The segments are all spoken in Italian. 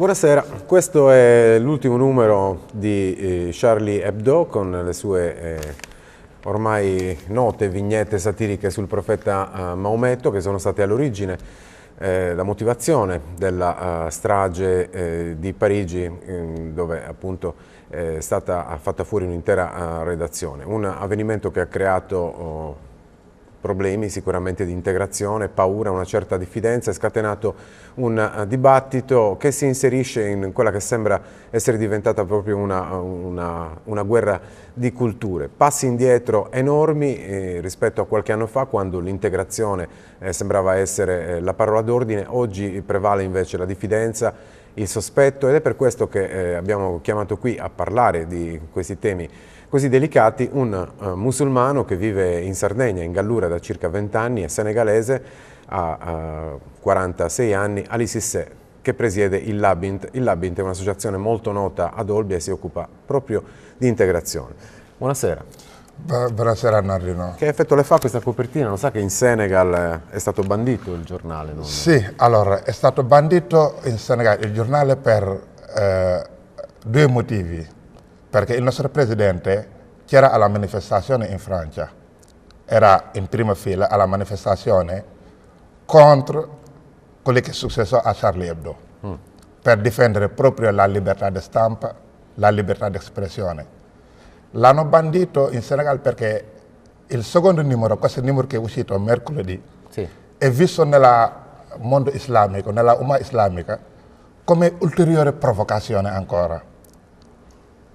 Buonasera, questo è l'ultimo numero di Charlie Hebdo con le sue ormai note vignette satiriche sul profeta Maometto, che sono state all'origine, la motivazione della strage di Parigi, dove appunto è stata fatta fuori un'intera redazione. Un avvenimento che ha creato problemi sicuramente di integrazione, paura, una certa diffidenza, è scatenato un dibattito che si inserisce in quella che sembra essere diventata proprio una guerra di culture. Passi indietro enormi rispetto a qualche anno fa, quando l'integrazione sembrava essere la parola d'ordine. Oggi prevale invece la diffidenza, il sospetto, ed è per questo che abbiamo chiamato qui a parlare di questi temi così delicati un musulmano che vive in Sardegna, in Gallura, da circa 20 anni, è senegalese, ha 46 anni, Ali Cissé, che presiede il Labint. Il Labint è un'associazione molto nota ad Olbia e si occupa proprio di integrazione. Buonasera. Buonasera Nardino. Che effetto le fa questa copertina? Non sa che in Senegal è stato bandito il giornale? Non... Sì, allora è stato bandito in Senegal il giornale per due motivi. Perché il nostro presidente c'era alla manifestazione in Francia, era in prima fila alla manifestazione contro quello che è successo a Charlie Hebdo, per difendere proprio la libertà di stampa, la libertà di espressione. L'hanno bandito in Senegal perché il secondo numero, questo numero che è uscito mercoledì, sì, è visto nel mondo islamico, nella Umma islamica, come ulteriore provocazione ancora.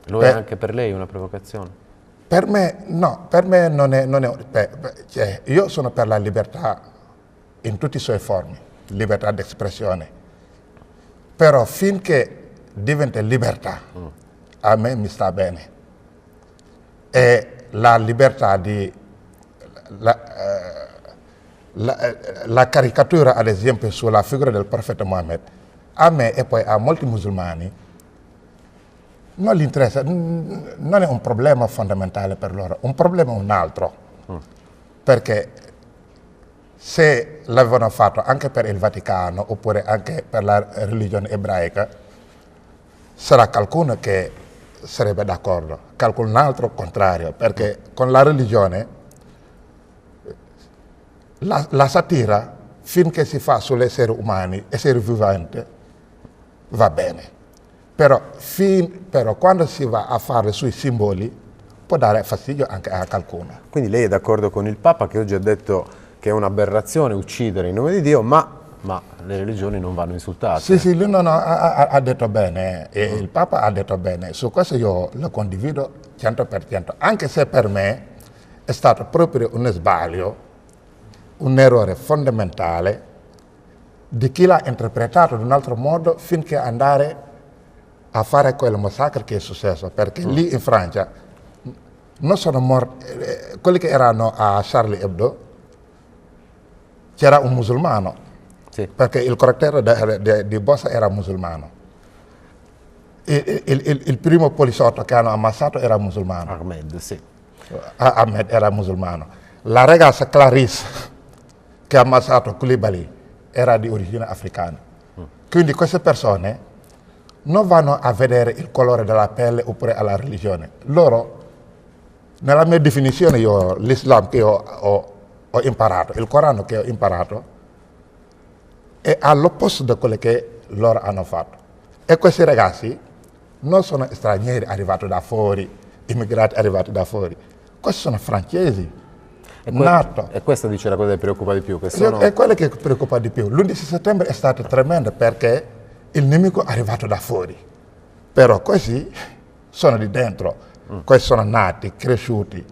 Lo è anche per lei una provocazione? Per me no, per me non è io sono per la libertà in tutte le sue forme, libertà di espressione, però finché diventa libertà a me mi sta bene. E la libertà di la caricatura ad esempio sulla figura del profeta Mohammed, a me e poi a molti musulmani non gli interessa, non è un problema fondamentale per loro, un problema è un altro, perché se l'avevano fatto anche per il Vaticano oppure anche per la religione ebraica, sarà qualcuno che sarebbe d'accordo, qualcun altro contrario, perché con la religione la satira, finché si fa sugli esseri umani, esseri viventi, va bene. Però quando si va a fare sui simboli può dare fastidio anche a qualcuno. Quindi lei è d'accordo con il Papa, che oggi ha detto che è un'aberrazione uccidere in nome di Dio, ma le religioni non vanno insultate? Sì, lui ha detto bene, e il Papa ha detto bene, su questo io lo condivido 100%, anche se per me è stato proprio un sbaglio, un errore fondamentale di chi l'ha interpretato in un altro modo finché andare a fare quel massacro che è successo, perché lì in Francia non sono morti, quelli che erano a Charlie Hebdo, c'era un musulmano, sì, perché il correttiere di Bossa era musulmano. Il primo poliziotto che hanno ammazzato era musulmano. Ahmed, sì. Ahmed era musulmano. La ragazza Clarisse che ha ammazzato Koulibaly era di origine africana. Quindi queste persone non vanno a vedere il colore della pelle oppure alla religione. Loro, nella mia definizione, l'Islam che ho imparato, il Corano che ho imparato, è all'opposto di quello che loro hanno fatto. E questi ragazzi non sono stranieri arrivati da fuori, immigrati arrivati da fuori, questi sono francesi, nati. E questa dice la cosa che preoccupa di più? Che sono... È quello che preoccupa di più. L'11 settembre è stato tremendo perché il nemico è arrivato da fuori, però questi sono di dentro, questi sono nati, cresciuti,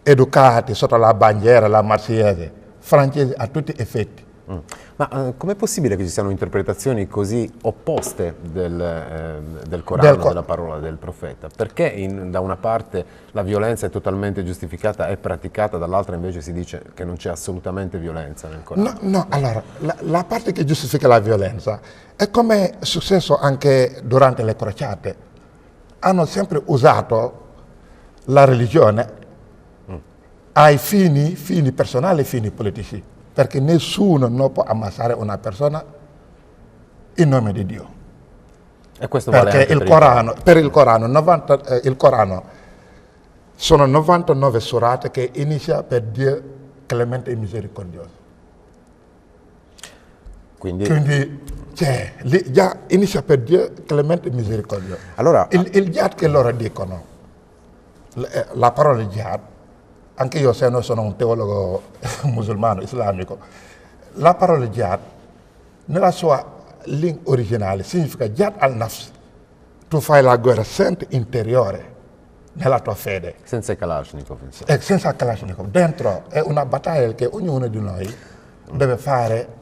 educati sotto la bandiera, la marseillaise, francesi a tutti gli effetti. Ma com'è possibile che ci siano interpretazioni così opposte del Corano, della parola del profeta? Perché da una parte la violenza è totalmente giustificata e praticata, dall'altra invece si dice che non c'è assolutamente violenza nel Corano? No, allora, la parte che giustifica la violenza è come è successo anche durante le crociate. Hanno sempre usato la religione ai fini personali e fini politici, perché nessuno non può ammazzare una persona in nome di Dio. E questo vale perché anche per il Corano, il Corano sono 99 surate che inizia per Dio clemente e misericordioso. Quindi cioè, lì già inizia per Dio clemente e misericordioso. Allora, Il jihad che loro dicono, la parola jihad, anche io se no sono un teologo musulmano, islamico, la parola jihad nella sua lingua originale significa jihad al-nafs. Tu fai la guerra interiore nella tua fede. senza i Kalashnikov, insomma. Senza Kalashnikov. Dentro è una battaglia che ognuno di noi deve fare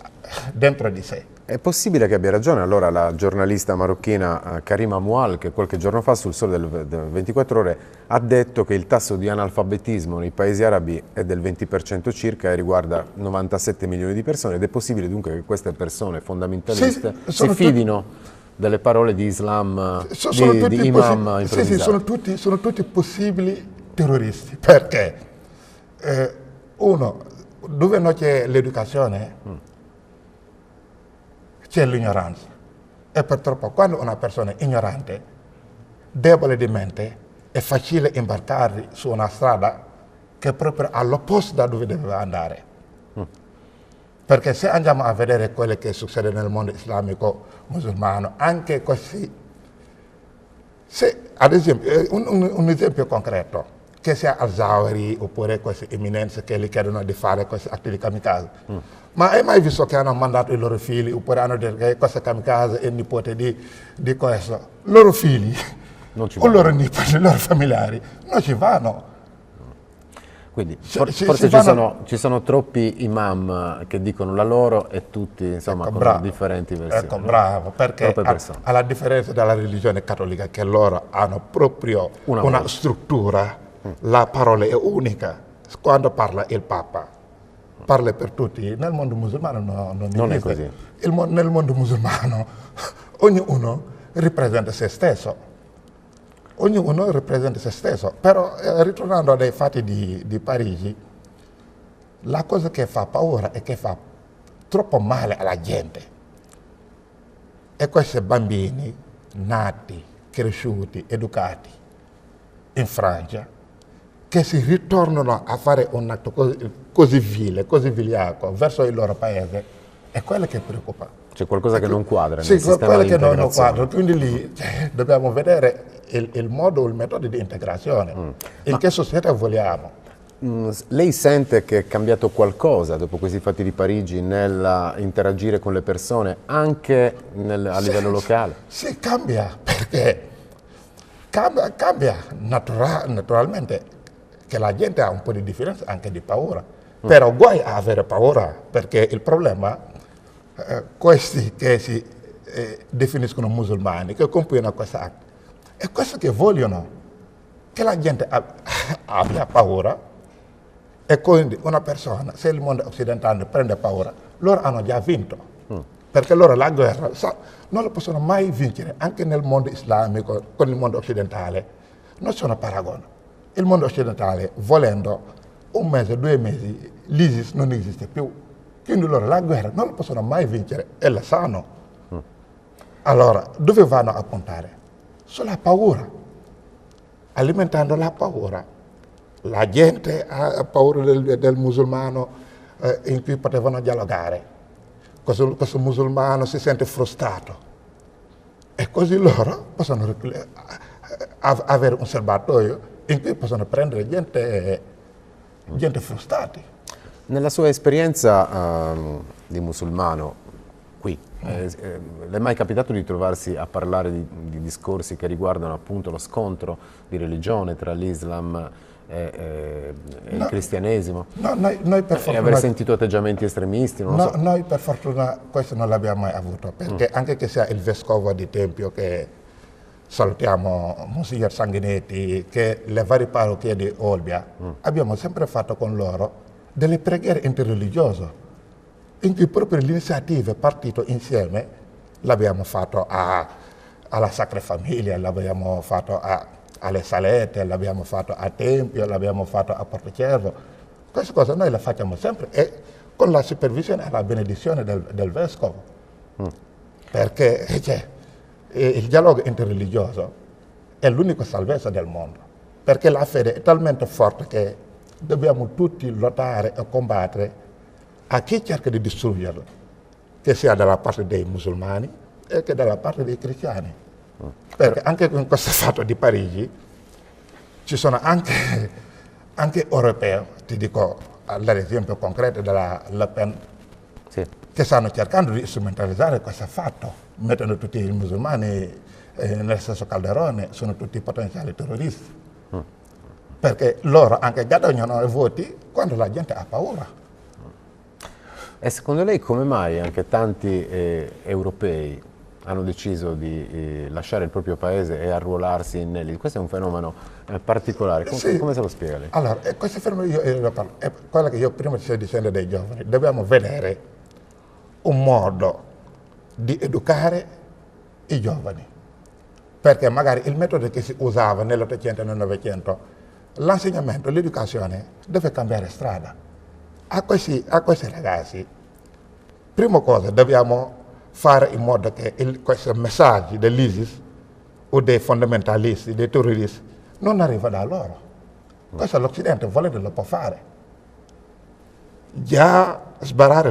dentro di sé. È possibile che abbia ragione allora la giornalista marocchina Karima Moual, che qualche giorno fa sul Sole del 24 Ore ha detto che il tasso di analfabetismo nei paesi arabi è del 20% circa e riguarda 97 milioni di persone, ed è possibile dunque che queste persone fondamentaliste si fidino delle parole di Islam, di imam improvvisati? Sì, sono tutti possibili terroristi. Perché? Uno, dove non c'è l'educazione, c'è l'ignoranza. E purtroppo quando una persona è ignorante, debole di mente, è facile imbarcarsi su una strada che è proprio all'opposto da dove deve andare. Perché se andiamo a vedere quello che succede nel mondo islamico musulmano, anche così, se, ad esempio, un esempio concreto, che sia al-Zawahiri oppure queste eminenze che gli chiedono di fare questi atti di kamikaze, ma hai mai visto che hanno mandato i loro figli oppure hanno detto che questo kamikaze è il nipote di questo? Loro figli o loro nipoti, i loro familiari non ci vanno. Quindi forse ci sono troppi imam che dicono la loro e tutti insomma con differenti versioni. Ecco, bravo, perché alla differenza della religione cattolica che loro hanno proprio una struttura, la parola è unica. Quando parla il Papa, parla per tutti. Nel mondo musulmano non è così. Nel mondo musulmano ognuno ripresenta se stesso. Ognuno ripresenta se stesso, però ritornando ai fatti di Parigi, la cosa che fa paura e che fa troppo male alla gente è questi bambini nati, cresciuti, educati in Francia, che si ritornano a fare un atto così vile, così vigliacco verso il loro paese, è quello che preoccupa. C'è qualcosa che non quadra nel sistema di integrazione. Non quadra, quindi lì dobbiamo vedere il modo, il metodo di integrazione. In che società vogliamo? Lei sente che è cambiato qualcosa dopo questi fatti di Parigi nell'interagire con le persone, anche a livello locale? Sì, cambia, perché cambia naturalmente che la gente ha un po' di differenza, anche di paura. Però guai a avere paura, perché il problema questi che si definiscono musulmani, che compiono questo atto, è questo che vogliono, che la gente abbia paura, e quindi una persona, se il mondo occidentale prende paura, loro hanno già vinto, perché loro la guerra non la possono mai vincere, anche nel mondo islamico, con il mondo occidentale, non sono paragoni. Il mondo occidentale, volendo, un mese, 2 mesi, l'ISIS non esiste più. Quindi loro la guerra non la possono mai vincere e la sanno. Allora, dove vanno a puntare? Sulla paura. Alimentando la paura. La gente ha paura del musulmano in cui potevano dialogare. Questo musulmano si sente frustrato. E così loro possono avere un serbatoio in cui possono prendere gente frustrati. Nella sua esperienza di musulmano qui, le è mai capitato di trovarsi a parlare di discorsi che riguardano appunto lo scontro di religione tra l'Islam e il cristianesimo? No, noi per fortuna... E aver sentito atteggiamenti estremisti? Non lo so. Noi per fortuna questo non l'abbiamo mai avuto, perché anche che sia il vescovo di Tempio, che salutiamo Monsignor Sanguinetti, che le varie parrocchie di Olbia, abbiamo sempre fatto con loro delle preghiere interreligiose, in cui proprio l'iniziativa è partito insieme, l'abbiamo fatto alla Sacra Famiglia, l'abbiamo fatto alle Salette, l'abbiamo fatto a Tempio, l'abbiamo fatto a Portocervo. Queste cose noi le facciamo sempre e con la supervisione e la benedizione del vescovo. Perché il dialogo interreligioso è l'unica salvezza del mondo, perché la fede è talmente forte che dobbiamo tutti lottare e combattere a chi cerca di distruggerla, che sia dalla parte dei musulmani e che dalla parte dei cristiani. Perché anche con questo fatto di Parigi ci sono anche europei, ti dico l'esempio concreto della Le Pen, Sì. che stanno cercando di strumentalizzare questo fatto, mettendo tutti i musulmani nel stesso calderone, sono tutti potenziali terroristi. Perché loro anche guadagnano i voti quando la gente ha paura. E secondo lei come mai anche tanti europei hanno deciso di lasciare il proprio paese e arruolarsi in Elite? Questo è un fenomeno particolare, Sì. come se lo spiega lei? Allora, questo fenomeno è quello che io prima ti sto dicendo dei giovani. Dobbiamo vedere un modo di educare i giovani. Perché magari il metodo che si usava nell'Ottocento e nel Novecento, l'insegnamento, l'educazione deve cambiare strada. A questi ragazzi, prima cosa, dobbiamo fare in modo che questi messaggi dell'ISIS o dei fondamentalisti, dei terroristi, non arrivino da loro. Questo l'Occidente volendo lo può fare. Già sbarrare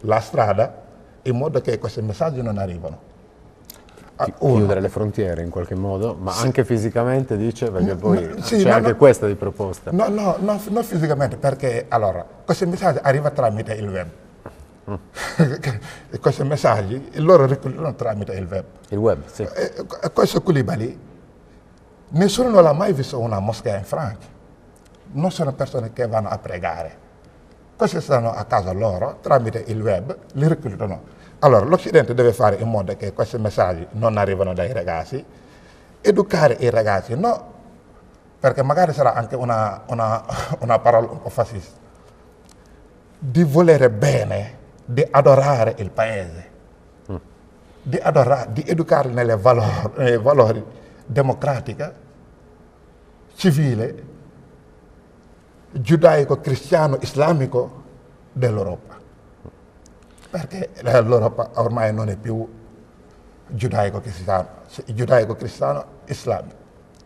la strada in modo che questi messaggi non arrivano. Chiudere le frontiere in qualche modo, ma anche fisicamente dice, perché poi sì, c'è anche questa di proposta. No, non fisicamente, perché allora, questi messaggi arrivano tramite il web. Questi messaggi loro reclutano tramite il web. Il web, sì. Questo Koulibaly, nessuno non ha mai visto una moschea in Francia. Non sono persone che vanno a pregare. Questi stanno a casa loro, tramite il web, li reclutano. Allora, l'Occidente deve fare in modo che questi messaggi non arrivino dai ragazzi, educare i ragazzi, no, perché magari sarà anche una parola un po' fascista, di volere bene, di adorare il paese, di educare nei valori democratici, civile, giudaico, cristiano, islamico dell'Europa. Perché l'Europa ormai non è più giudaico-cristiano, islamico.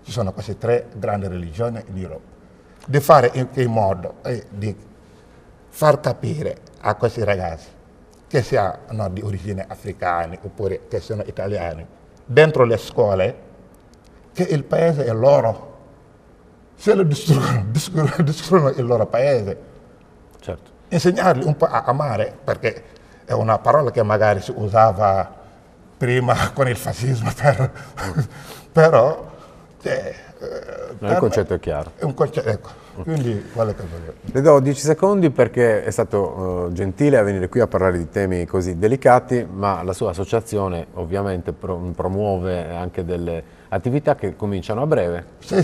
Ci sono queste tre grandi religioni in Europa. Di fare in modo di far capire a questi ragazzi, che siano di origine africana oppure che siano italiani, dentro le scuole, che il paese è loro. Se lo distruggono il loro paese. Certo. Insegnarli un po' a amare, perché è una parola che magari si usava prima con il fascismo, però Il concetto è chiaro. È un concetto, ecco, quindi quello che voglio. Le do 10 secondi perché è stato gentile a venire qui a parlare di temi così delicati, ma la sua associazione ovviamente promuove anche delle attività che cominciano a breve. Sì,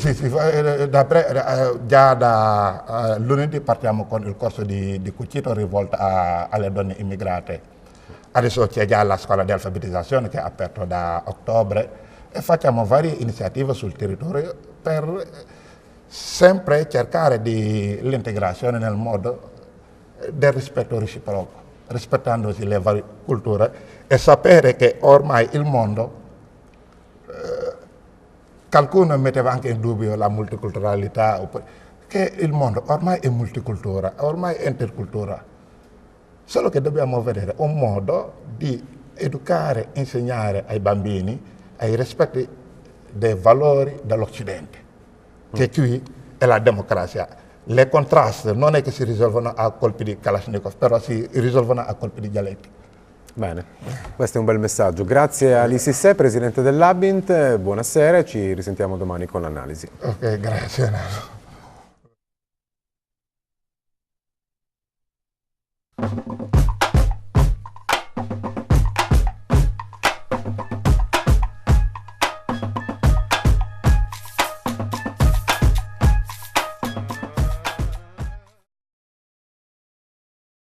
già da lunedì partiamo con il corso di cucito rivolto alle donne immigrate. Adesso c'è già la scuola di alfabetizzazione che è aperta da ottobre e facciamo varie iniziative sul territorio per sempre cercare l'integrazione nel modo del rispetto reciproco, rispettandosi le varie culture e sapere che ormai il mondo, qualcuno metteva anche in dubbio la multiculturalità, che il mondo ormai è multicultura, ormai è intercultura, solo che dobbiamo vedere un modo di educare, insegnare ai bambini ai rispetti dei valori dell'Occidente, che qui è la democrazia. Le contrasti non è che si risolvono a colpi di Kalashnikov, però si risolvono a colpi di dialetti. Bene, questo è un bel messaggio. Grazie a Lississè, presidente dell'Abint, buonasera e ci risentiamo domani con l'analisi. Ok, grazie.